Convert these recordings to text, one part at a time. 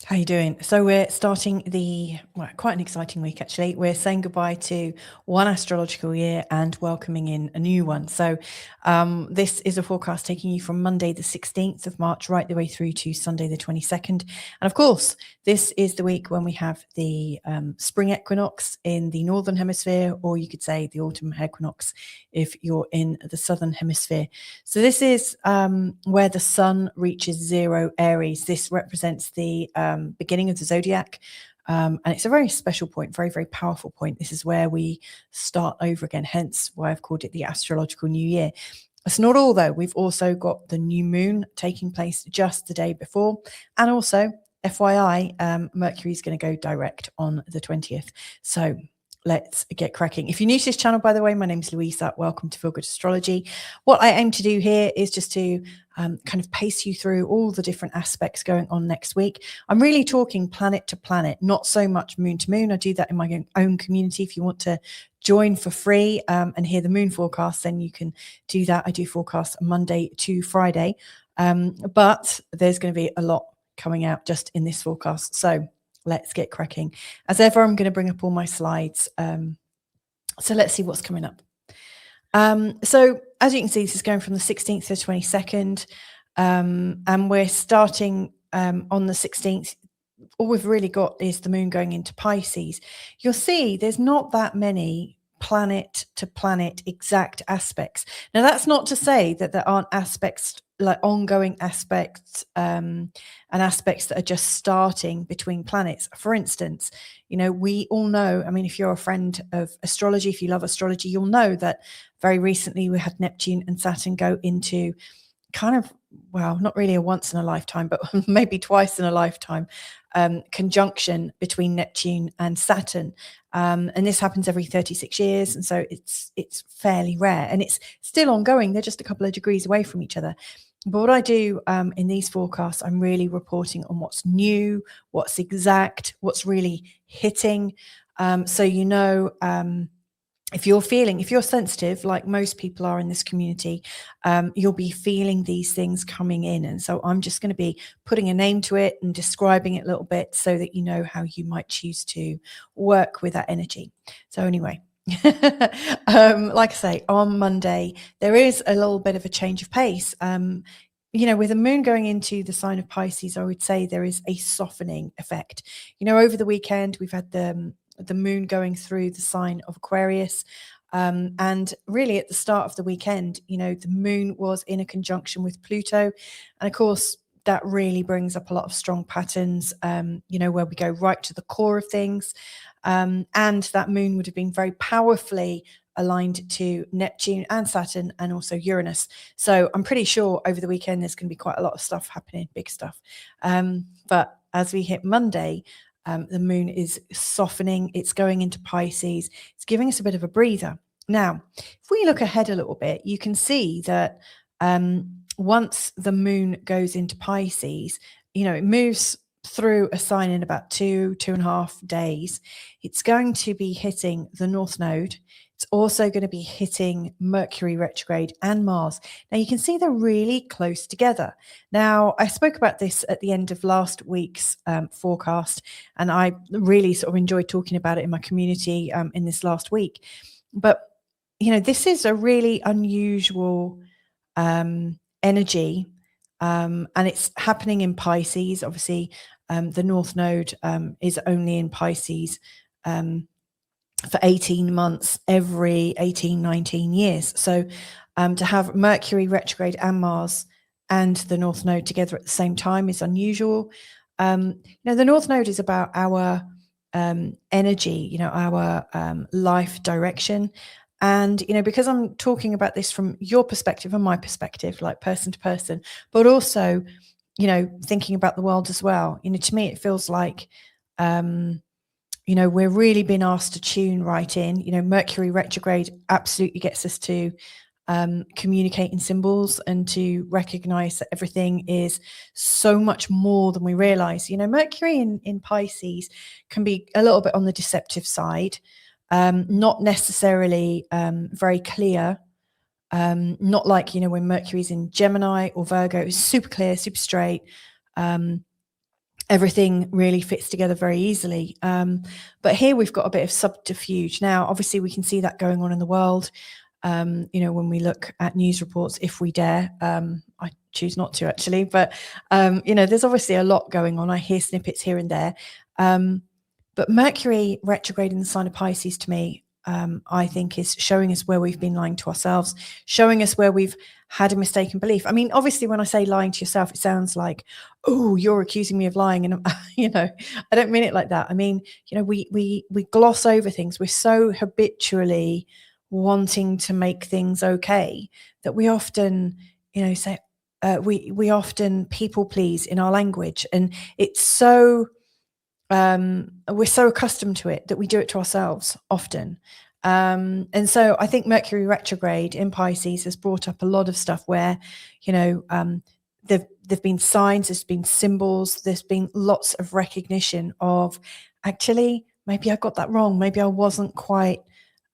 How you doing? So we're starting quite an exciting week actually. We're saying goodbye to one astrological year and welcoming in a new one. So this is a forecast taking you from Monday the 16th of March right the way through to Sunday the 22nd. And of course, this is the week when we have the spring equinox in the northern hemisphere, or you could say the autumn equinox if you're in the southern hemisphere. So this is where the sun reaches 0 Aries. This represents the beginning of the zodiac. And it's a very special point, very, very powerful point. This is where we start over again, hence why I've called it the astrological new year. It's not all, though. We've also got the new moon taking place just the day before. And also, FYI, Mercury is going to go direct on the 20th. So let's get cracking. If you're new to this channel, by the way, my name is Louisa. Welcome to Feel Good Astrology. What I aim to do here is just to kind of pace you through all the different aspects going on next week. I'm really talking planet to planet, not so much moon to moon. I do that in my own community. If you want to join for free and hear the moon forecast, then you can do that. I do forecasts Monday to Friday, but there's going to be a lot coming out just in this forecast. So let's get cracking. As ever, I'm going to bring up all my slides. So let's see what's coming up. So as you can see, this is going from the 16th to the 22nd, and we're starting on the 16th. All we've really got is the moon going into Pisces. You'll see there's not that many planet to planet exact aspects. Now, that's not to say that there aren't aspects, like ongoing aspects, and aspects that are just starting between planets. For instance, we all know, I mean, if you're a friend of astrology, if you love astrology, you'll know that very recently we had Neptune and Saturn go into kind of, well, not really a once in a lifetime, but maybe twice in a lifetime conjunction between Neptune and Saturn. And this happens every 36 years. And so it's fairly rare and it's still ongoing. They're just a couple of degrees away from each other. But what I do in these forecasts, I'm really reporting on what's new, what's exact, what's really hitting. So, if you're sensitive, like most people are in this community, you'll be feeling these things coming in. And so I'm just going to be putting a name to it and describing it a little bit so that you know how you might choose to work with that energy. So anyway, like I say, on Monday, there is a little bit of a change of pace. With the moon going into the sign of Pisces, I would say there is a softening effect. Over the weekend, we've had the moon going through the sign of Aquarius. And really at the start of the weekend, the moon was in a conjunction with Pluto. And of course, that really brings up a lot of strong patterns, where we go right to the core of things. And that moon would have been very powerfully aligned to Neptune and Saturn and also Uranus. So I'm pretty sure over the weekend, there's going to be quite a lot of stuff happening, big stuff. But as we hit Monday, the moon is softening. It's going into Pisces. It's giving us a bit of a breather. Now, if we look ahead a little bit, you can see that once the moon goes into Pisces, it moves through a sign in about 2.5 days. It's going to be hitting the North Node. It's also going to be hitting Mercury retrograde and Mars. Now, you can see they're really close together. Now, I spoke about this at the end of last week's forecast, and I really sort of enjoyed talking about it in my community in this last week. But, this is a really unusual energy, and it's happening in Pisces. Obviously, the North Node is only in Pisces for 18 months every 18-19 years. So to have Mercury retrograde and Mars and the North Node together at the same time is unusual. The North Node is about our energy, our life direction. And, because I'm talking about this from your perspective and my perspective, like person to person, but also, thinking about the world as well. To me, it feels like, we're really being asked to tune right in. Mercury retrograde absolutely gets us to communicate in symbols and to recognize that everything is so much more than we realize. Mercury in Pisces can be a little bit on the deceptive side, not necessarily very clear. Not like, when Mercury's in Gemini or Virgo, it's super clear, super straight. everything really fits together very easily. But here we've got a bit of subterfuge. Now, obviously, we can see that going on in the world. When we look at news reports, if we dare, I choose not to actually, but, there's obviously a lot going on. I hear snippets here and there. But Mercury retrograde in the sign of Pisces to me, I think is showing us where we've been lying to ourselves, showing us where we've had a mistaken belief. I mean, obviously, when I say lying to yourself, it sounds like, oh, you're accusing me of lying. And, I don't mean it like that. I mean, we gloss over things. We're so habitually wanting to make things okay that we often, say, we often people please in our language. And it's so, we're so accustomed to it that we do it to ourselves often. And so I think Mercury retrograde in Pisces has brought up a lot of stuff where, there've been signs, there's been symbols, there's been lots of recognition of, actually, maybe I got that wrong. Maybe I wasn't quite,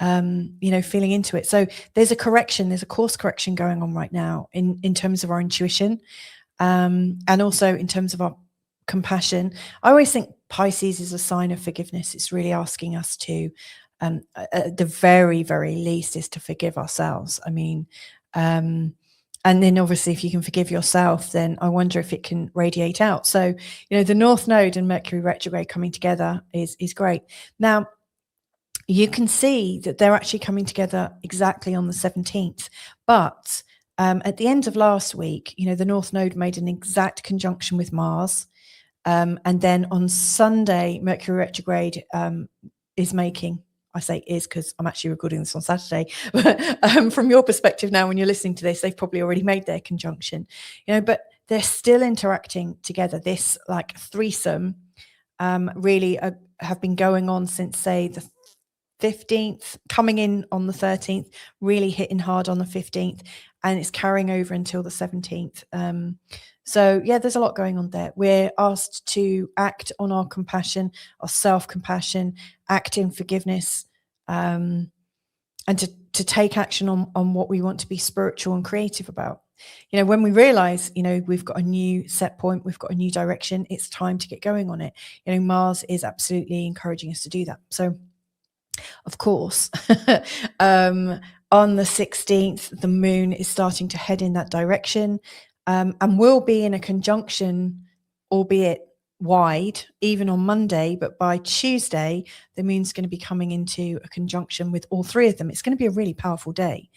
feeling into it. So there's a course correction going on right now in terms of our intuition, and also in terms of our compassion. I always think Pisces is a sign of forgiveness. It's really asking us to, at the very, very least, is to forgive ourselves. I mean, and then obviously if you can forgive yourself, then I wonder if it can radiate out. So, the North Node and Mercury retrograde coming together is great. Now, you can see that they're actually coming together exactly on the 17th. But at the end of last week, the North Node made an exact conjunction with Mars. And then on Sunday, Mercury retrograde is making, I say is because I'm actually recording this on Saturday, but from your perspective now, when you're listening to this, they've probably already made their conjunction, but they're still interacting together. This like threesome really have been going on since, say, the 15th, coming in on the 13th, really hitting hard on the 15th, and it's carrying over until the 17th. So yeah, there's a lot going on there. We're asked to act on our compassion, our self-compassion, act in forgiveness, and to take action on what we want to be spiritual and creative about. When we realize, we've got a new set point, we've got a new direction, it's time to get going on it. Mars is absolutely encouraging us to do that. So, of course, on the 16th, the moon is starting to head in that direction, and will be in a conjunction, albeit wide, even on Monday. But by Tuesday, the moon's going to be coming into a conjunction with all three of them. It's going to be a really powerful day.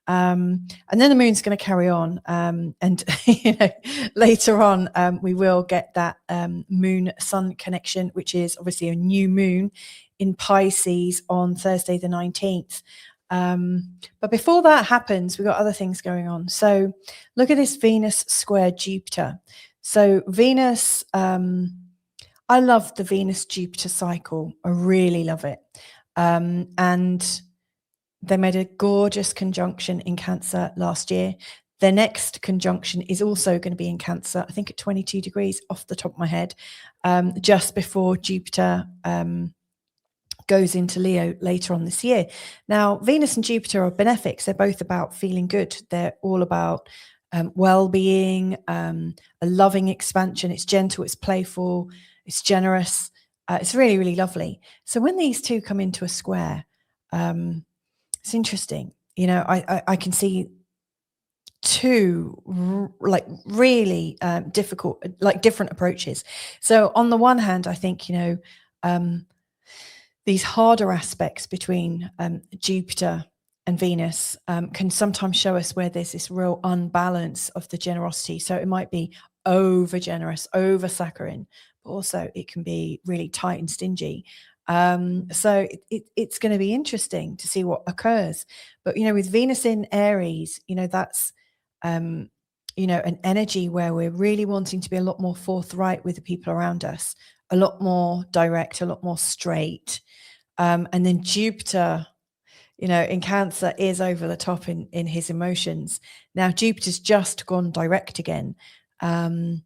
And then the moon's going to carry on. And later on, we will get that moon-sun connection, which is obviously a new moon in Pisces on Thursday the 19th. But before that happens, we've got other things going on. So look at this Venus square Jupiter. So Venus, I love the Venus-Jupiter cycle. I really love it. And they made a gorgeous conjunction in Cancer last year. Their next conjunction is also going to be in Cancer, I think at 22 degrees off the top of my head, just before Jupiter goes into Leo later on this year. Now, Venus and Jupiter are benefics. They're both about feeling good. They're all about well-being, a loving expansion. It's gentle, it's playful, it's generous. It's really, really lovely. So when these two come into a square, it's interesting. I can see two really difficult, different approaches. So on the one hand, I think, these harder aspects between Jupiter and Venus can sometimes show us where there's this real unbalance of the generosity. So it might be over generous, over saccharine, but also it can be really tight and stingy. So it's going to be interesting to see what occurs. But, with Venus in Aries, that's, an energy where we're really wanting to be a lot more forthright with the people around us, a lot more direct, a lot more straight. And then Jupiter, in Cancer is over the top in his emotions. Now, Jupiter's just gone direct again. And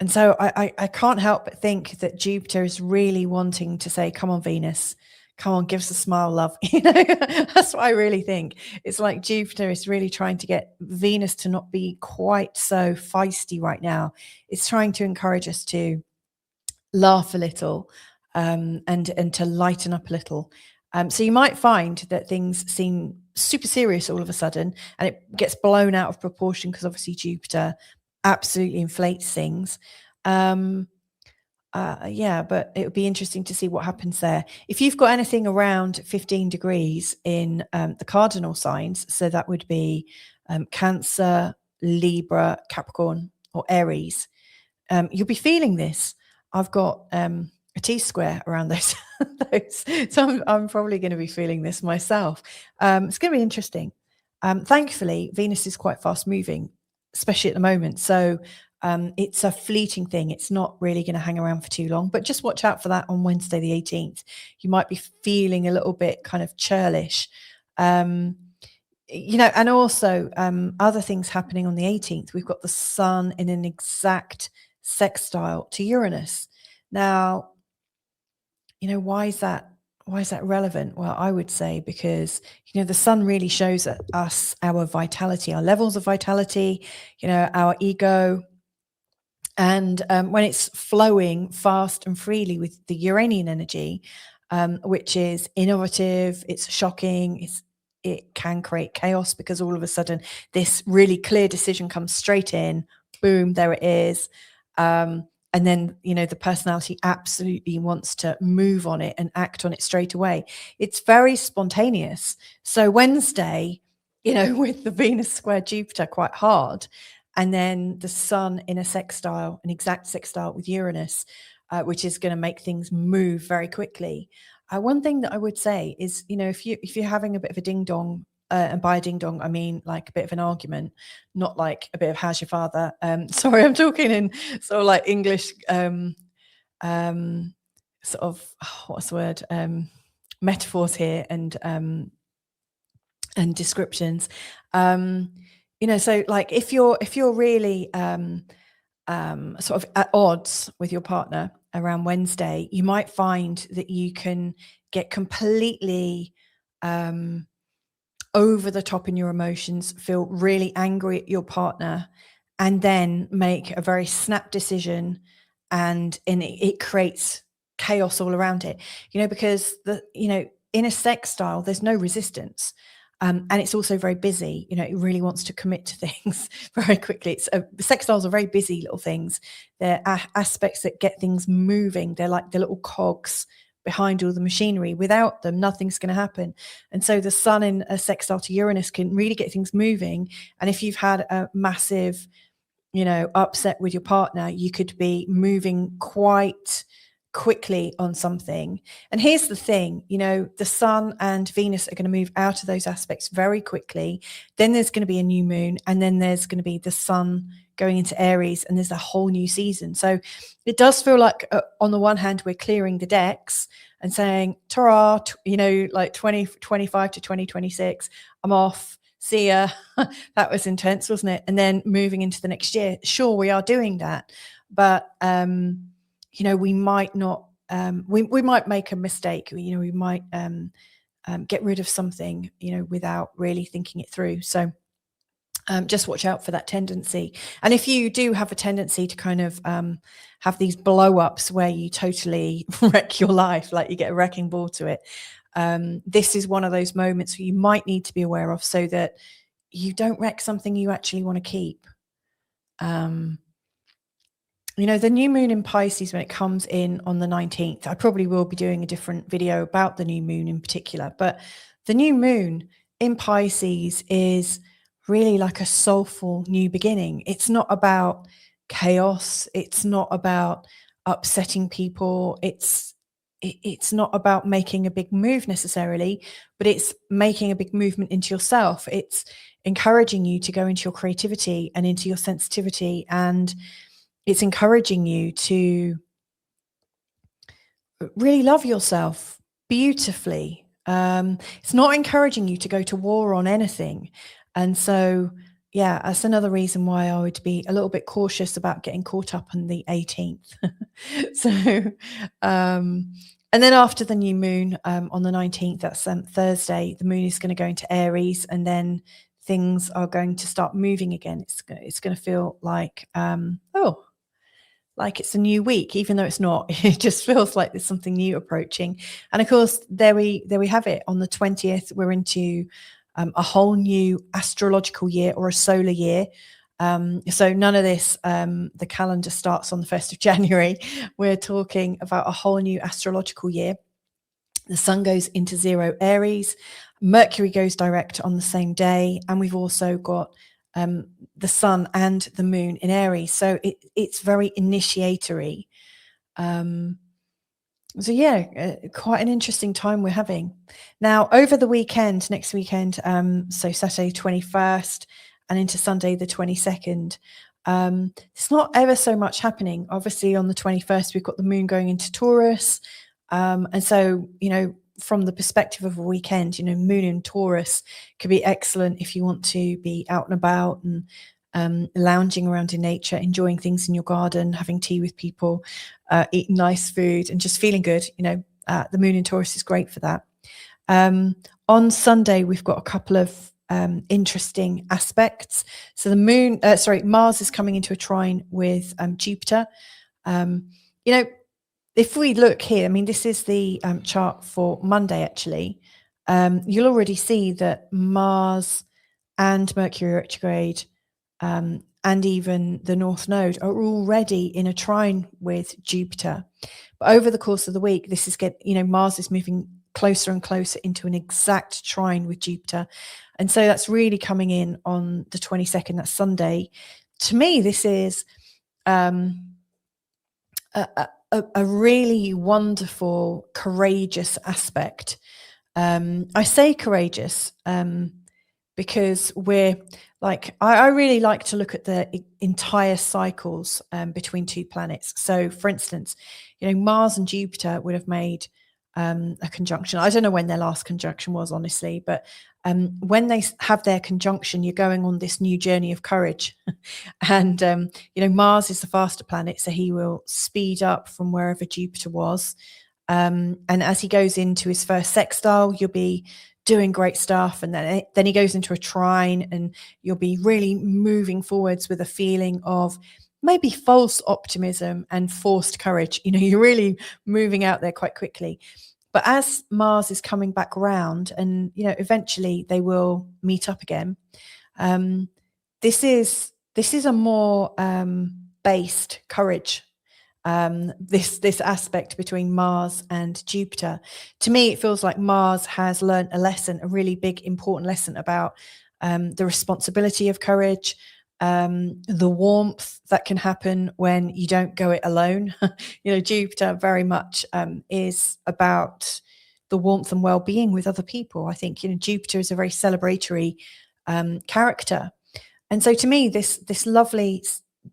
so I can't help but think that Jupiter is really wanting to say, come on, Venus, come on, give us a smile, love. That's what I really think. It's like Jupiter is really trying to get Venus to not be quite so feisty right now. It's trying to encourage us to laugh a little, and to lighten up a little. So you might find that things seem super serious all of a sudden, and it gets blown out of proportion because obviously Jupiter absolutely inflates things. Yeah, but it would be interesting to see what happens there. If you've got anything around 15 degrees in the cardinal signs, so that would be Cancer, Libra, Capricorn, or Aries, you'll be feeling this. I've got a T-square around those, so I'm probably going to be feeling this myself. It's going to be interesting. Thankfully, Venus is quite fast moving, especially at the moment. So it's a fleeting thing. It's not really going to hang around for too long, but just watch out for that on Wednesday, the 18th. You might be feeling a little bit kind of churlish. And also other things happening on the 18th. We've got the sun in an exact sextile to Uranus. Now, why is that relevant? Well, I would say because the sun really shows us our vitality, our levels of vitality, our ego. And when it's flowing fast and freely with the Uranian energy, which is innovative, it's shocking, it can create chaos, because all of a sudden this really clear decision comes straight in, boom, there it is. And then, the personality absolutely wants to move on it and act on it straight away. It's very spontaneous. So Wednesday, with the Venus square Jupiter quite hard, and then the sun in an exact sextile with Uranus, which is going to make things move very quickly. One thing that I would say is, if you're having a bit of a ding dong, and by a ding dong, I mean like a bit of an argument, not like a bit of how's your father. Sorry, I'm talking in sort of like English, sort of, what's the word? Metaphors here and descriptions. So like if you're really sort of at odds with your partner around Wednesday, you might find that you can get completely over the top in your emotions, feel really angry at your partner, and then make a very snap decision, and it creates chaos all around it, because in a sextile there's no resistance. And it's also very busy. It really wants to commit to things very quickly. Sextiles are very busy little things. They're aspects that get things moving. They're like the little cogs behind all the machinery. Without them, nothing's going to happen. And so the sun in a sextile to Uranus can really get things moving. And if you've had a massive, upset with your partner, you could be moving quite quickly on something. And here's the thing, the sun and Venus are going to move out of those aspects very quickly. Then there's going to be a new moon, and then there's going to be the sun going into Aries, and there's a whole new season. So it does feel like on the one hand we're clearing the decks and saying ta-ra, like 2025 to 2026, I'm off, see ya. That was intense, wasn't it? And then moving into the next year, sure, we are doing that, but we might not, we might make a mistake. We might get rid of something, without really thinking it through. So just watch out for that tendency. And if you do have a tendency to kind of have these blow-ups where you totally wreck your life, like you get a wrecking ball to it, this is one of those moments where you might need to be aware of, so that you don't wreck something you actually want to keep. The new moon in Pisces, when it comes in on the 19th, I probably will be doing a different video about the new moon in particular, but the new moon in Pisces is really like a soulful new beginning. It's not about chaos. It's not about upsetting people. It's not about making a big move necessarily, but it's making a big movement into yourself. It's encouraging you to go into your creativity and into your sensitivity, and it's encouraging you to really love yourself beautifully. It's not encouraging you to go to war on anything. And so, yeah, that's another reason why I would be a little bit cautious about getting caught up on the 18th. So, and then after the new moon on the 19th, that's Thursday, the moon is going to go into Aries, and then things are going to start moving again. It's going to feel like, like it's a new week, even though it's not. It just feels like there's something new approaching. And of course, there we have it. On the 20th, we're into a whole new astrological year, or a solar year. So none of this, the calendar starts on the 1st of January. We're talking about a whole new astrological year. The sun goes into 0 Aries, Mercury goes direct on the same day, and we've also got the sun and the moon in Aries. So it's very initiatory. So yeah, quite an interesting time we're having. Now, over the weekend, next weekend, so Saturday 21st and into Sunday the 22nd, it's not ever so much happening. Obviously, on the 21st, we've got the moon going into Taurus. And so, from the perspective of a weekend, moon in Taurus could be excellent if you want to be out and about and lounging around in nature, enjoying things in your garden, having tea with people, eating nice food and just feeling good. The moon in Taurus is great for that. On Sunday, we've got a couple of interesting aspects. So Mars is coming into a trine with Jupiter. If we look here, this is the chart for Monday, actually. You'll already see that Mars and Mercury retrograde and even the North Node are already in a trine with Jupiter. But over the course of the week, this is Mars is moving closer and closer into an exact trine with Jupiter. And so that's really coming in on the 22nd, that's Sunday. To me, this is a really wonderful, courageous aspect. I say courageous because we're like, I really like to look at the entire cycles between two planets. So, for instance, Mars and Jupiter would have made a conjunction. I don't know when their last conjunction was, honestly, but when they have their conjunction, you're going on this new journey of courage. And Mars is the faster planet, so he will speed up from wherever Jupiter was, and as he goes into his first sextile, you'll be doing great stuff, and then he goes into a trine, and you'll be really moving forwards with a feeling of maybe false optimism and forced courage. You're really moving out there quite quickly. But as Mars is coming back round, and eventually they will meet up again, this is a more based courage. This aspect between Mars and Jupiter. To me, it feels like Mars has learned a lesson, a really big, important lesson about the responsibility of courage, the warmth that can happen when you don't go it alone. Jupiter very much is about the warmth and well-being with other people. I think Jupiter is a very celebratory character, and so to me, this lovely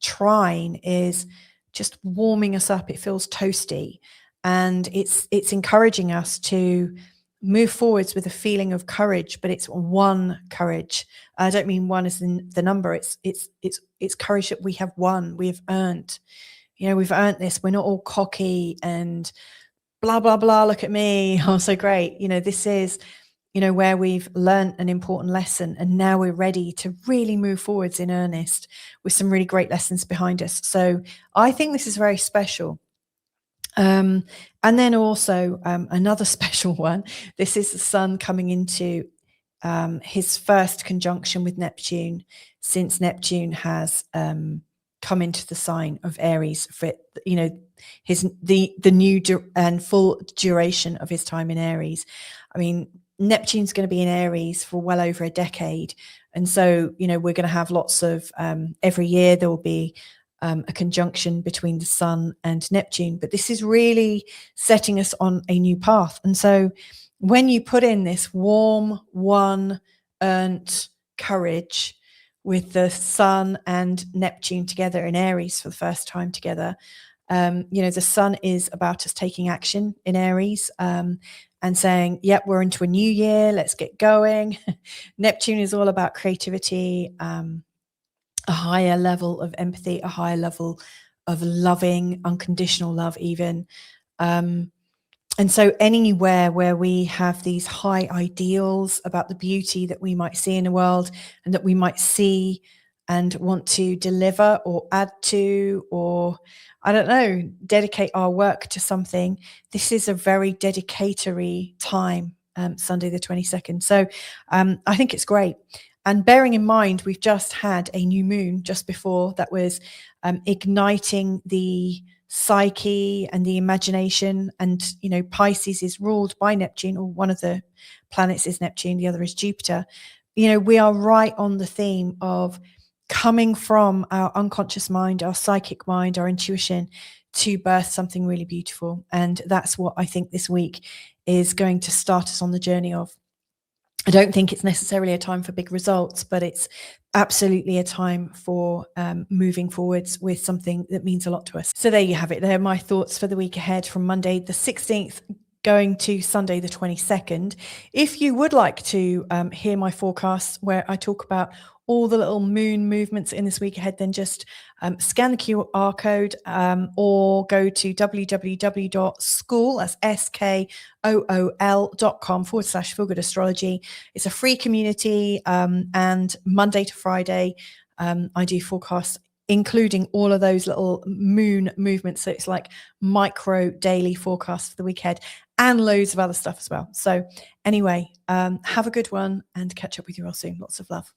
trine is just warming us up. It feels toasty, and it's encouraging us to move forwards with a feeling of courage, but it's one courage. I don't mean one as in the number. It's courage that we have won, we have earned. We've earned this. We're not all cocky and blah blah blah. Look at me, I'm so great. This is where we've learned an important lesson, and now we're ready to really move forwards in earnest with some really great lessons behind us. So I think this is very special. And then also another special one. This is the sun coming into his first conjunction with Neptune since Neptune has come into the sign of Aries for the new and full duration of his time in Aries. Neptune's going to be in Aries for well over a decade, and so we're going to have lots of every year there will be a conjunction between the sun and Neptune, but this is really setting us on a new path. And so when you put in this warm, earned courage with the sun and Neptune together in Aries for the first time together, the sun is about us taking action in Aries and saying, yep, we're into a new year, let's get going. Neptune is all about creativity, a higher level of empathy, a higher level of loving, unconditional love even. And so anywhere where we have these high ideals about the beauty that we might see in the world and that we might see and want to deliver or add to, or I don't know, dedicate our work to something, this is a very dedicatory time, Sunday the 22nd. So I think it's great. And bearing in mind, we've just had a new moon just before that was igniting the psyche and the imagination. And, you know, Pisces is ruled by Neptune, or one of the planets is Neptune, the other is Jupiter. You know, we are right on the theme of coming from our unconscious mind, our psychic mind, our intuition to birth something really beautiful. And that's what I think this week is going to start us on the journey of. I don't think it's necessarily a time for big results, but it's absolutely a time for moving forwards with something that means a lot to us. So there you have it. There are my thoughts for the week ahead from Monday the 16th going to Sunday the 22nd. If you would like to hear my forecasts where I talk about all the little moon movements in this week ahead, then just scan the QR code or go to www.school, that's skool.com/feelgoodastrology. It's a free community, and Monday to Friday I do forecasts including all of those little moon movements. So it's like micro daily forecasts for the week ahead and loads of other stuff as well. So anyway, have a good one and catch up with you all soon. Lots of love.